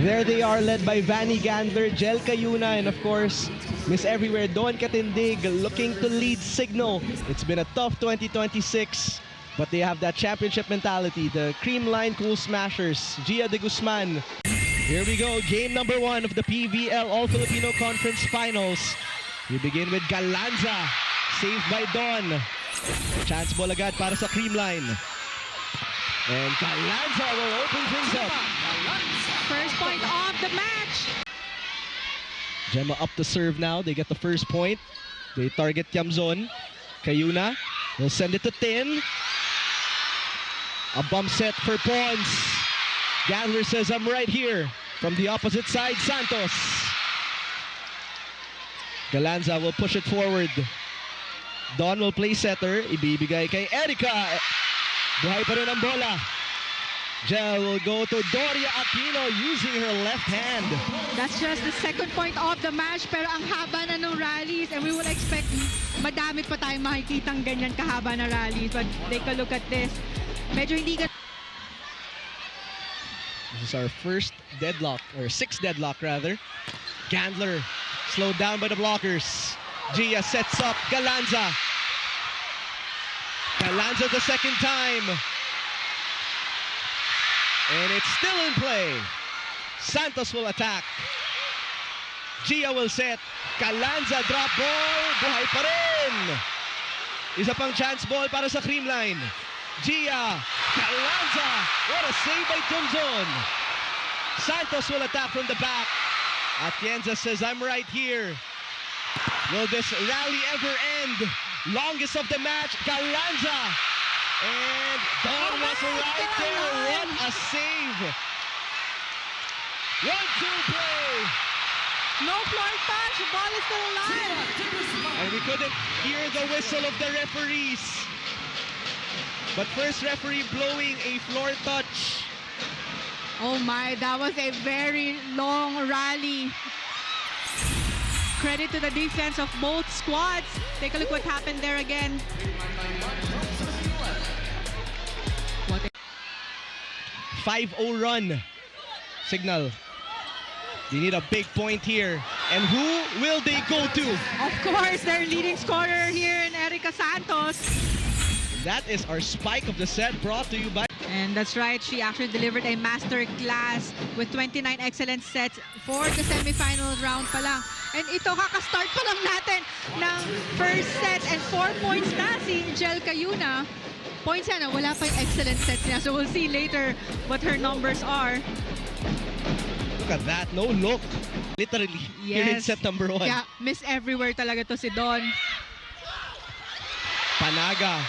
There they are, led by Vanny Gandler, Jel Cayuna, and of course, Miss Everywhere, Dawn Katindig, looking to lead Cignal. It's been a tough 2026, but they have that championship mentality. The Creamline Cool Smashers, Gia de Guzman. Here we go, game number 1 of the PVL All-Filipino Conference Finals. We begin with Galanza, saved by Dawn. Chance ball agad para sa Creamline. And Galanza will open things up. First point of the match. Gemma up to serve now. They get the first point. They target Tiamzon. Cayuna will send it to Tin. A bump set for Pons. Gandler says, I'm right here. From the opposite side, Santos. Galanza will push it forward. Dawn will play setter. Ibibigay kay Erica. Buhay pa rin ang bola. Jel will go to Doria Aquino using her left hand. That's just the second point of the match, pero ang haba na ng rallies, and we will expect madami pa tayong makikitang ganyan kahaba na rallies. But take a look at this. Medyo hindi ka... This is our first deadlock, or sixth deadlock rather. Gandler slowed down by the blockers. Gia sets up Galanza. Galanza the second time. And it's still in play. Santos will attack. Gia will set. Galanza drop ball. Buhay pa rin. Isa pang chance ball para sa Creamline. Gia. Galanza. What a save by Tiamzon. Santos will attack from the back. Atienza says, I'm right here. Will this rally ever end? Longest of the match, Galanza. And Dawn was right there. What a save. 1-2 play. No floor touch. The ball is still alive. And we couldn't hear the whistle of the referees. But first referee blowing a floor touch. Oh my, that was a very long rally. Credit to the defense of both squads. Take a look what happened there again. 5-0 run. Cignal. They need a big point here. And who will they go to? Of course, their leading scorer here in Erica Santos. That is our spike of the set, brought to you by... And that's right, she actually delivered a master class with 29 excellent sets for the semifinal round pa lang. And ito, kakastart pa lang natin ng first set, and 4 points na si Jel Cayuna. Points na, wala pa yung excellent sets niya. So we'll see later what her numbers are. Look at that, no look. Literally, here in set number 1. Yeah, Miss Everywhere talaga to si Dawn. Panaga.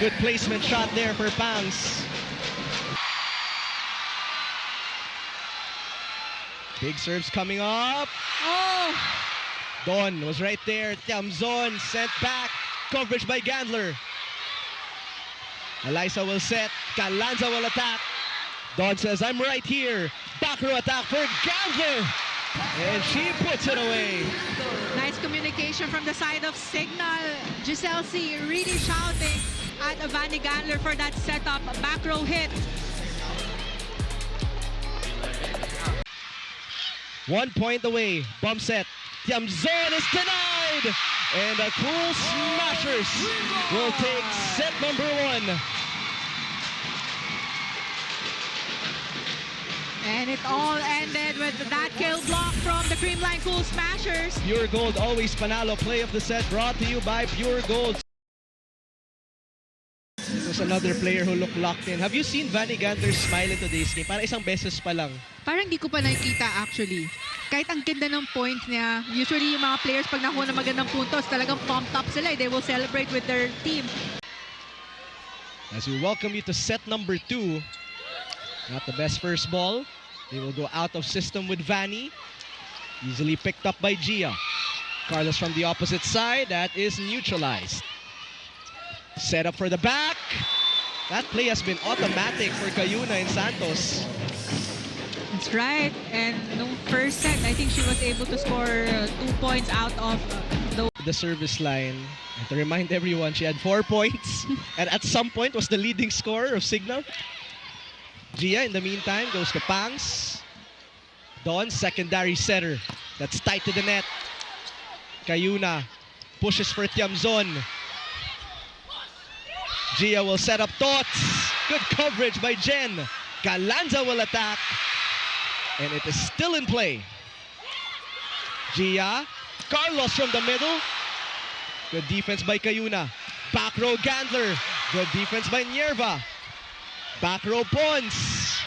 Good placement shot there for Pangs. Big serves coming up. Oh! Dawn was right there. Tiamzon sent back. Coverage by Gandler. Eliza will set. Galanza will attack. Dawn says, I'm right here. Back row attack for Gandler. And she puts it away. Nice communication from the side of Cignal. Giselle C really shouting at Vanny Gandler for that setup. Back row hit. 1 point away. Bump set. Tiamzon is denied. And the Cool Smashers will take set number 1. And it all ended with that kill block from the Creamline Cool Smashers. Pure Gold, always panalo. Play of the set brought to you by Pure Gold. This was another player who looked locked in. Have you seen Vanny Gandler smile in today's game? Parang isang beses pa lang. Parang di ko pa nakikita actually. Kahit ang ganda ng points niya, usually yung mga players pag nakuha ng magandang puntos, talagang pumped up sila. They will celebrate with their team. As we welcome you to set number 2. Not the best first ball. They will go out of system with Vanny. Easily picked up by Gia. Carlos from the opposite side. That is neutralized. Set up for the back. That play has been automatic for Cayuna and Santos. That's right. And no first set, I think she was able to score 2 points out of the service line. And to remind everyone, she had 4 points. And at some point was the leading scorer of Cignal. Gia, in the meantime, goes to Pangs. Don, secondary setter. That's tight to the net. Cayuna pushes for Tiamzon. Gia will set up Tots. Good coverage by Jen. Galanza will attack. And it is still in play. Gia. Carlos from the middle. Good defense by Cayuna. Back row Gandler. Good defense by Nierva. Back row Pons.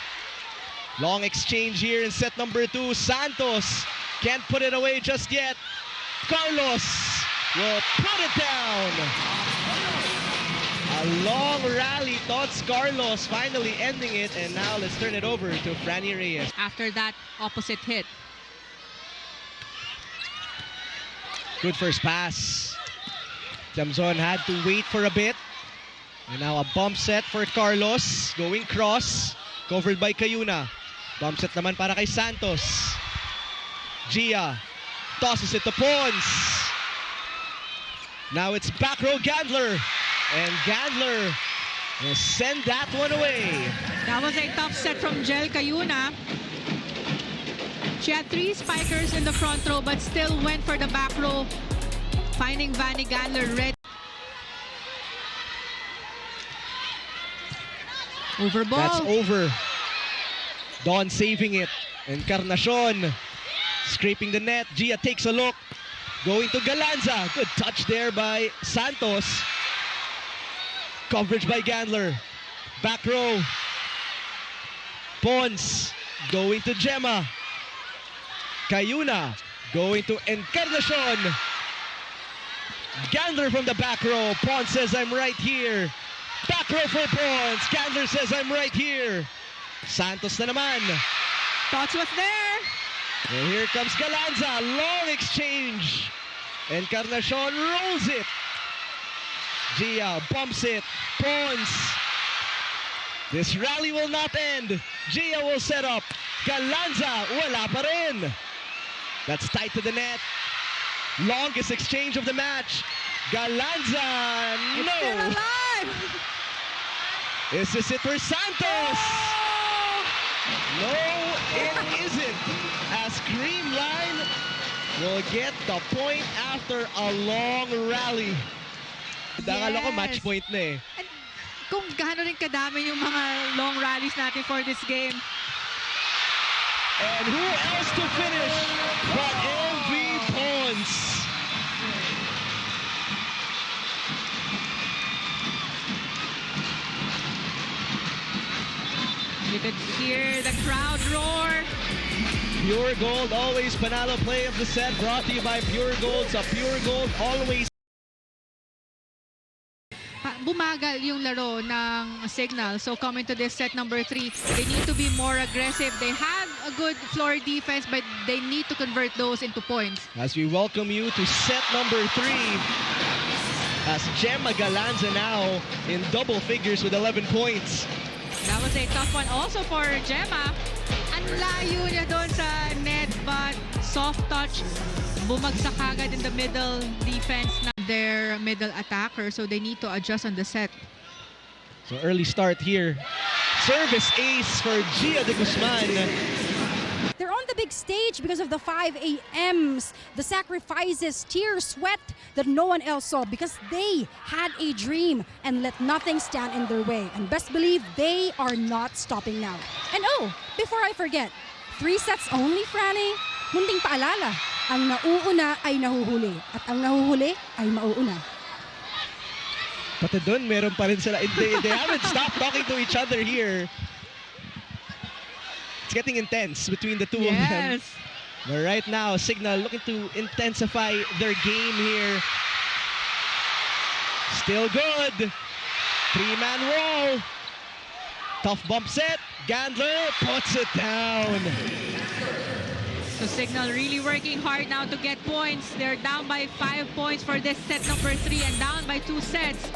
Long exchange here in set number 2. Santos can't put it away just yet. Carlos will put it down. A long rally. Tots Carlos finally ending it. And now let's turn it over to Franny Reyes. After that opposite hit. Good first pass. Tiamzon had to wait for a bit. And now a bump set for Carlos. Going cross. Covered by Cayuna. Bump set naman para kay Santos. Gia tosses it to Pons. Now it's back row Gandler. And Gandler will send that one away. That was a tough set from Jel Cayuna. She had 3 spikers in the front row but still went for the back row. Finding Vanny Gandler ready. Over ball. That's over. Don saving it. Encarnacion scraping the net. Gia takes a look. Going to Galanza. Good touch there by Santos. Coverage by Gandler. Back row. Pons going to Gemma. Cayuna going to Encarnacion. Gandler from the back row. Pons says, I'm right here. Back row for Pons. Gandler says, I'm right here. Santos na naman. Tots was there. And here comes Galanza. Long exchange. Encarnacion rolls it. Gia bumps it. Pons. This rally will not end. Gia will set up. Galanza, wala pa rin. That's tight to the net. Longest exchange of the match. Galanza, It's no. still alive. Is this it for Santos? No, it isn't. As Creamline will get the point after a long rally. Akala ko match point na eh. And kung gaano rin kadami yung mga long rallies natin for this game. And who else to finish but MV Pons? You could hear the crowd roar. Pure Gold, always panalo play of the set, brought to you by Pure Gold. Sa Pure Gold, always. Bumagal yung laro ng Cignal. So coming to this set number 3, they need to be more aggressive. They have a good floor defense, but they need to convert those into points. As we welcome you to set number 3. As Gemma Galanza now in double figures with 11 points. That was a tough one also for Gemma. Ang layo niya doon sa net, but soft touch. Bumagsak agad in the middle defense na their middle attacker, so they need to adjust on the set. So early start here. Service ace for Gia de Guzman. They're on the big stage because of the 5 a.m.s, the sacrifices, tears, sweat that no one else saw because they had a dream and let nothing stand in their way. And best believe they are not stopping now. And oh, before I forget, 3 sets only, Franny. Munting paalala, ang nauuna ay nahuhuli at ang nahuhuli ay mauuna. Pati doon, meron pa rin sila. They haven't stopped talking to each other here. It's getting intense between the two of them. But right now, Cignal looking to intensify their game here. Still good. 3-man wall. Tough bump set. Gandler puts it down. So Cignal really working hard now to get points. They're down by 5 points for this set number 3 and down by 2 sets.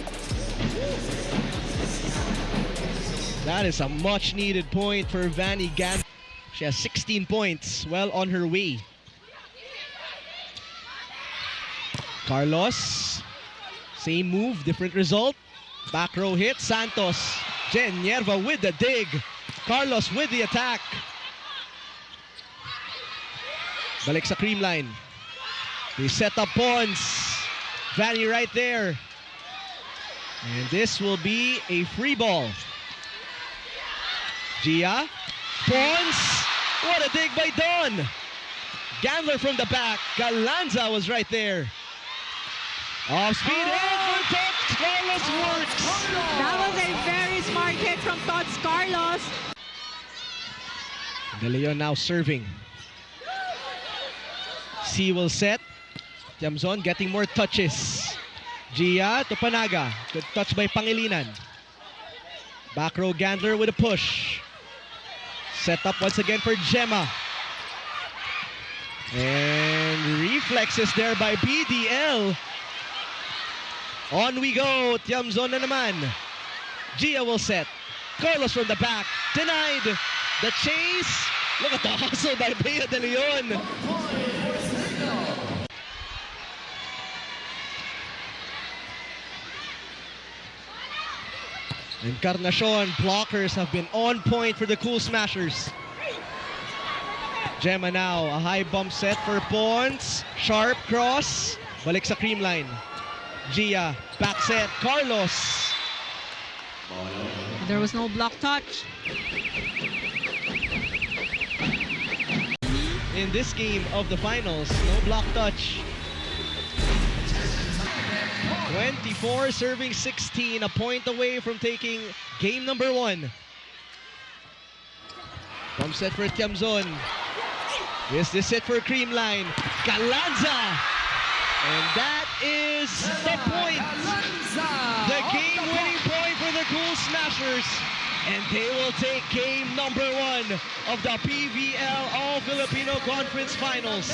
That is a much needed point for Vanny Gandler. She has 16 points, well on her way. Carlos, same move, different result. Back row hit, Santos. Jen Nierva with the dig. Carlos with the attack. Balik sa Creamline. They set up Pons. Vanny right there. And this will be a free ball. Gia. Pons. What a dig by Don. Gandler from the back. Galanza was right there. Off speed. And Tots Carlos works. That was a very smart hit from Tots Carlos. De Leon now serving. C will set. Tiamzon getting more touches. Gia to Panaga. Good touch by Pangilinan. Back row Gandler with a push. Set up once again for Gemma. And reflexes there by BDL. On we go. Tiamzon na naman. Gia will set. Carlos from the back. Denied. The chase. Look at the hustle by Bea De Leon. Encarnacion, blockers have been on point for the Cool Smashers. Gemma now, a high bump set for Pons. Sharp cross. Balik sa Creamline. Gia, back set. Carlos. There was no block touch. In this game of the finals, no block touch. 24 serving 16, a point away from taking game number 1. Pump set for Tiamzon. Is this it for Creamline? Galanza! And that is the point. The game-winning point for the Cool Smashers. And they will take game number 1 of the PVL All-Filipino Conference Finals.